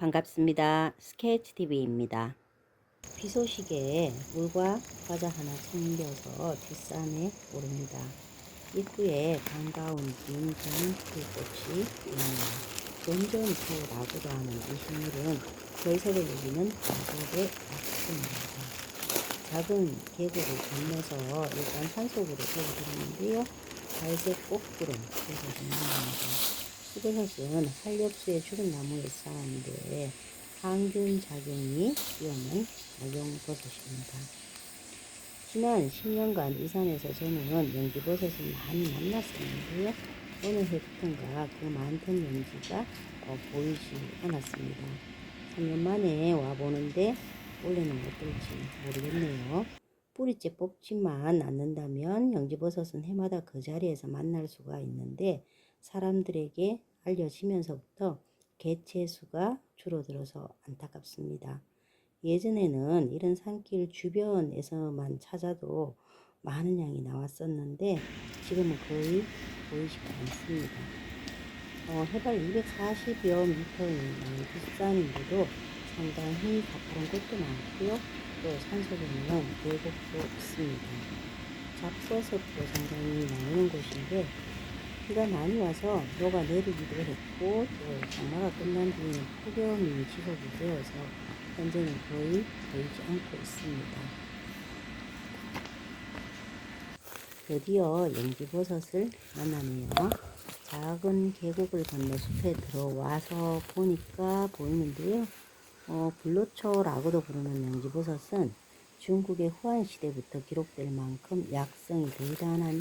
반갑습니다. 스케치TV입니다. 비 소식에 물과 과자 하나 챙겨서 뒷산에 오릅니다. 입구에 반가운 긴 장수꽃이 보입니다. 본전초라고도 하는 이 식물은 결석을 이기는 가족의 약초입니다. 작은 계곡을 건너서 일단 산속으로 들어들었는데요. 갈색 꽃구름 버섯이 나옵니다. 이것은 한렵수의 죽은 나무에 쌓았는데 항균 작용이 뛰어난 작용버섯입니다. 지난 10년간 이 산에서 저는 연기버섯을 많이 만났었는데요. 어느 해부턴가 그 많던 연기가 보이지 않았습니다. 3년 만에 와보는데 올해는 어떨지 모르겠네요. 뿌리째 뽑지만 않는다면 연기버섯은 해마다 그 자리에서 만날 수가 있는데 사람들에게 알려지면서부터 개체수가 줄어들어서 안타깝습니다. 예전에는 이런 산길 주변에서만 찾아도 많은 양이 나왔었는데 지금은 거의 보이지가 않습니다. 해발 240여 미터인 뒷산인데도 상당히 가파른 곳도 많고요. 또 산속에는 계곡도 있습니다. 잡버섯도 상당히 나오는 곳인데 비가 많이 와서 녹아내리기도 했고 또 장마가 끝난 뒤에는 폭염이 지속이 되어서 현재는 거의 보이지 않고 있습니다. 드디어 연기버섯을 만나네요. 작은 계곡을 건너 숲에 들어와서 보니까 보이는데요. 불로초라고도 부르는 연기버섯은 중국의 후한 시대부터 기록될 만큼 약성이 대단한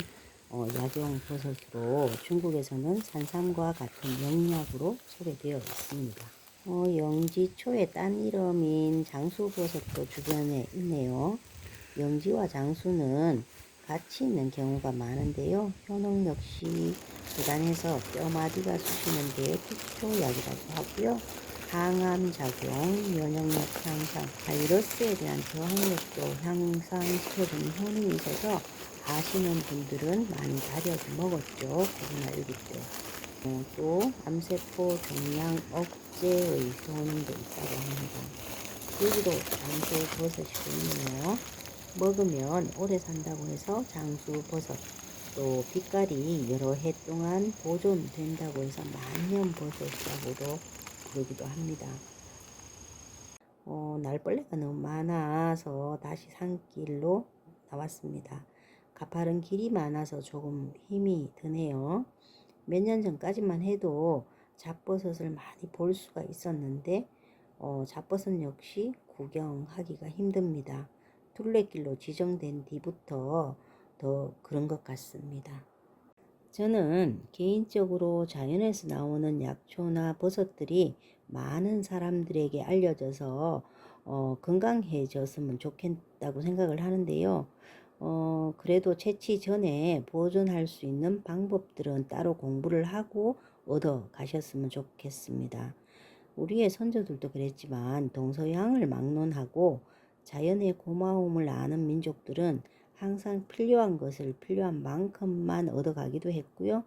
약용버섯으로 중국에서는 산삼과 같은 영약으로 소개되어 있습니다. 영지초의 딴 이름인 장수버섯도 주변에 있네요. 영지와 장수는 같이 있는 경우가 많은데요. 효능 역시 대단해서 뼈마디가 쑤시는 데 특효약이라고 하고요. 항암작용, 면역력 향상, 바이러스에 대한 저항력도 향상시켜주는 효능이 있어서 아시는 분들은 많이 다려서 먹었죠. 코로나19 때. 또 암세포 종양 억제의 효능도 있다고 합니다. 여기도 장수버섯이 있네요. 먹으면 오래 산다고 해서 장수버섯, 또 빛깔이 여러 해 동안 보존된다고 해서 만년버섯이라고도 부르기도 합니다. 날벌레가 너무 많아서 다시 산길로 나왔습니다. 가파른 길이 많아서 조금 힘이 드네요. 몇 년 전까지만 해도 잡버섯을 많이 볼 수가 있었는데 잡버섯 역시 구경하기가 힘듭니다. 둘레길로 지정된 뒤부터 더 그런 것 같습니다. 저는 개인적으로 자연에서 나오는 약초나 버섯들이 많은 사람들에게 알려져서 건강해졌으면 좋겠다고 생각을 하는데요. 그래도 채취 전에 보존할 수 있는 방법들은 따로 공부를 하고 얻어 가셨으면 좋겠습니다. 우리의 선조들도 그랬지만 동서양을 막론하고 자연의 고마움을 아는 민족들은 항상 필요한 것을 필요한 만큼만 얻어가기도 했고요.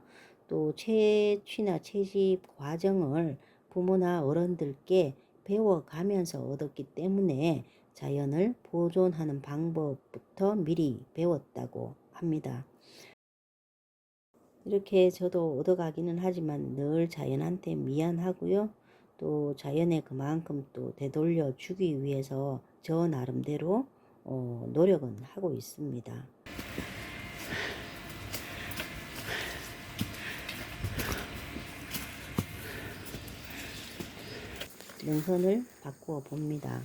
또 채취나 채집 과정을 부모나 어른들께 배워가면서 얻었기 때문에 자연을 보존하는 방법부터 미리 배웠다고 합니다. 이렇게 저도 얻어가기는 하지만 늘 자연한테 미안하고요. 또 자연에 그만큼 또 되돌려 주기 위해서 저 나름대로 노력은 하고 있습니다. 능선을 바꾸어 봅니다.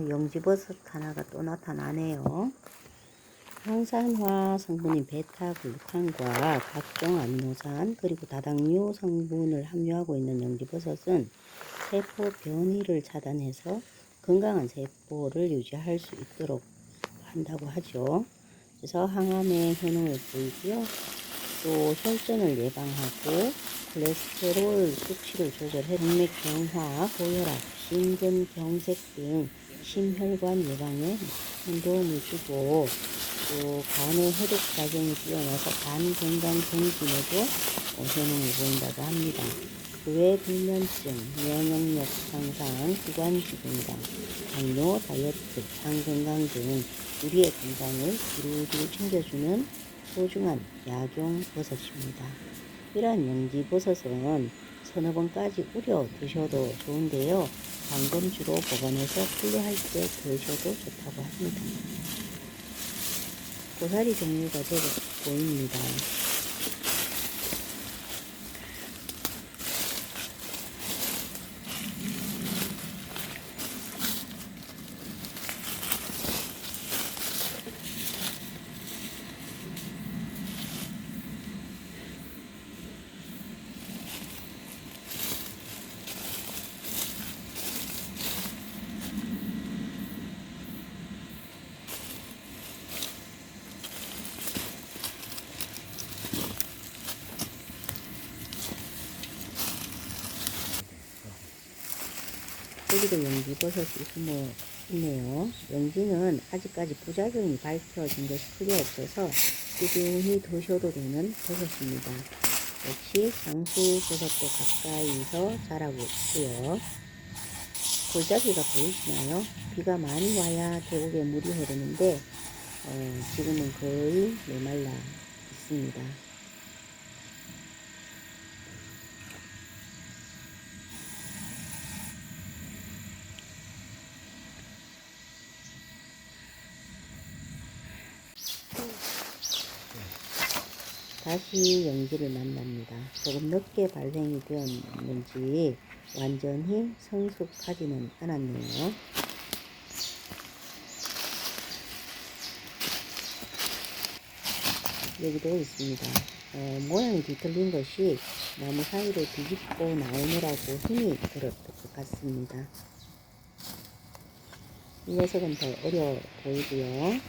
영지버섯 하나가 또 나타나네요. 항산화 성분인 베타글루칸과 각종 아미노산 그리고 다당류 성분을 함유하고 있는 영지버섯은 세포 변이를 차단해서 건강한 세포를 유지할 수 있도록 한다고 하죠. 그래서 항암의 효능을 보이고요. 또 혈전을 예방하고 콜레스테롤 수치를 조절해 동맥경화, 고혈압, 심근경색 등 심혈관 예방에 큰 도움을 주고 또 간의 해독 작용이 뛰어나서 간 건강 증진에도 효능을 보인다고 합니다. 그 외 불면증, 면역력 향상, 기관지 건강, 당뇨, 다이어트, 장 건강 등 우리의 건강을 두루두루 챙겨주는 소중한 약용 버섯입니다. 이러한 영지버섯은 서너 번까지 우려 드셔도 좋은데요. 방금주로 보관해서 분리할 때 드셔도 좋다고 합니다. 고사리 종류가 제법 보입니다. 여기도 영지버섯이 숨어 있네요. 영지는 아직까지 부작용이 밝혀진 것이 크게 없어서 꾸준히 드셔도 되는 버섯입니다. 역시 장수버섯도 가까이서 자라고 있고요. 골짜기가 보이시나요? 비가 많이 와야 계곡에 물이 흐르는데 지금은 거의 메말라 있습니다. 다시 영지를 만납니다. 조금 늦게 발생이 되었는지 완전히 성숙하지는 않았네요. 여기도 있습니다. 모양이 뒤틀린 것이 나무 사이를 뒤집고 나오느라고 힘이 들었던 것 같습니다. 이 녀석은 더 어려 보이고요.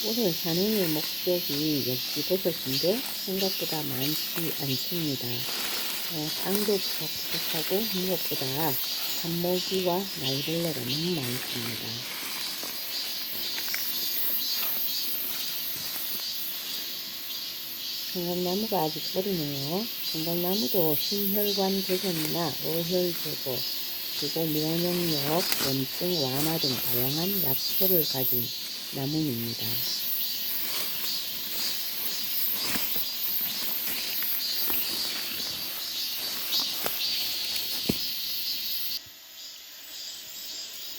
오늘 산행의 목적이 영지버섯인데 생각보다 많지 않습니다. 땅도 퍽퍽하고 무엇보다 산모기와 날벌레가 너무 많습니다. 생강나무가 아직 어리네요. 생강나무도 심혈관 개선이나 어혈 제거, 그리고 면역력, 염증 완화 등 다양한 약효를 가진 나무입니다.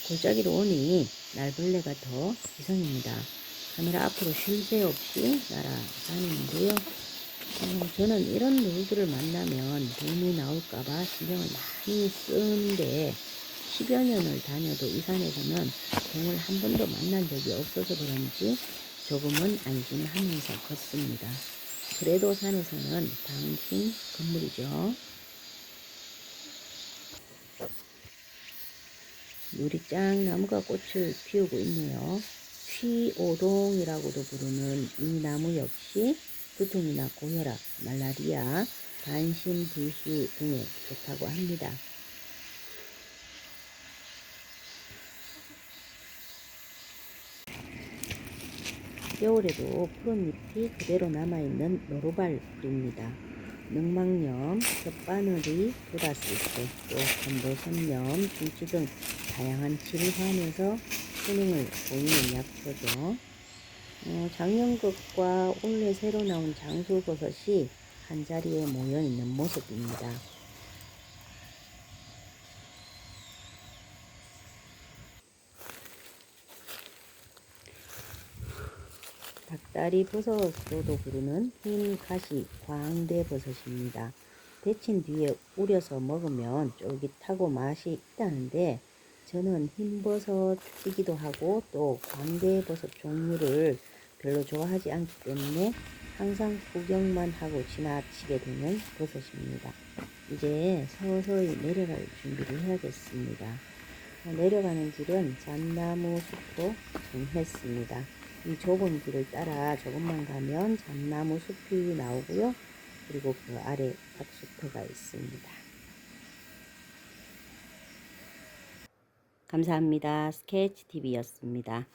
골짜기로 오니 날벌레가 더 기성입니다. 카메라 앞으로 쉴 새 없이 날아다니는데요. 저는 이런 노루들을 만나면 뱀이 나올까봐 신경을 많이 쓰는데 10여 년을 다녀도 이 산에서는 뱀을 한 번도 만난 적이 없어서 그런지 조금은 안심하면서 걷습니다. 그래도 산에서는 당신 건물이죠. 유리짱 나무가 꽃을 피우고 있네요. 취오동이라고도 부르는 이 나무 역시 두통이나 고혈압, 말라리아, 반신불수 등에 좋다고 합니다. 겨울에도 푸른 잎이 그대로 남아있는 노루발 풀입니다. 늑막염, 혓바늘이 돋았을 때, 또 전도선염, 중치 등 다양한 질환에서 효능을 보이는 약초죠. 작년것과 올해 새로 나온 장수버섯이 한자리에 모여있는 모습입니다. 닭다리 버섯으로도 부르는 흰 가시 광대버섯입니다. 데친 뒤에 우려서 먹으면 쫄깃하고 맛이 있다는데 저는 흰버섯이기도 하고 또 광대버섯 종류를 별로 좋아하지 않기 때문에 항상 구경만 하고 지나치게 되는 버섯입니다. 이제 서서히 내려갈 준비를 해야겠습니다. 내려가는 길은 잣나무 숲으로 정했습니다. 이 좁은 길을 따라 조금만 가면 잣나무 숲이 나오고요. 그리고 그 아래 박수터가 있습니다. 감사합니다. 스케치 TV였습니다.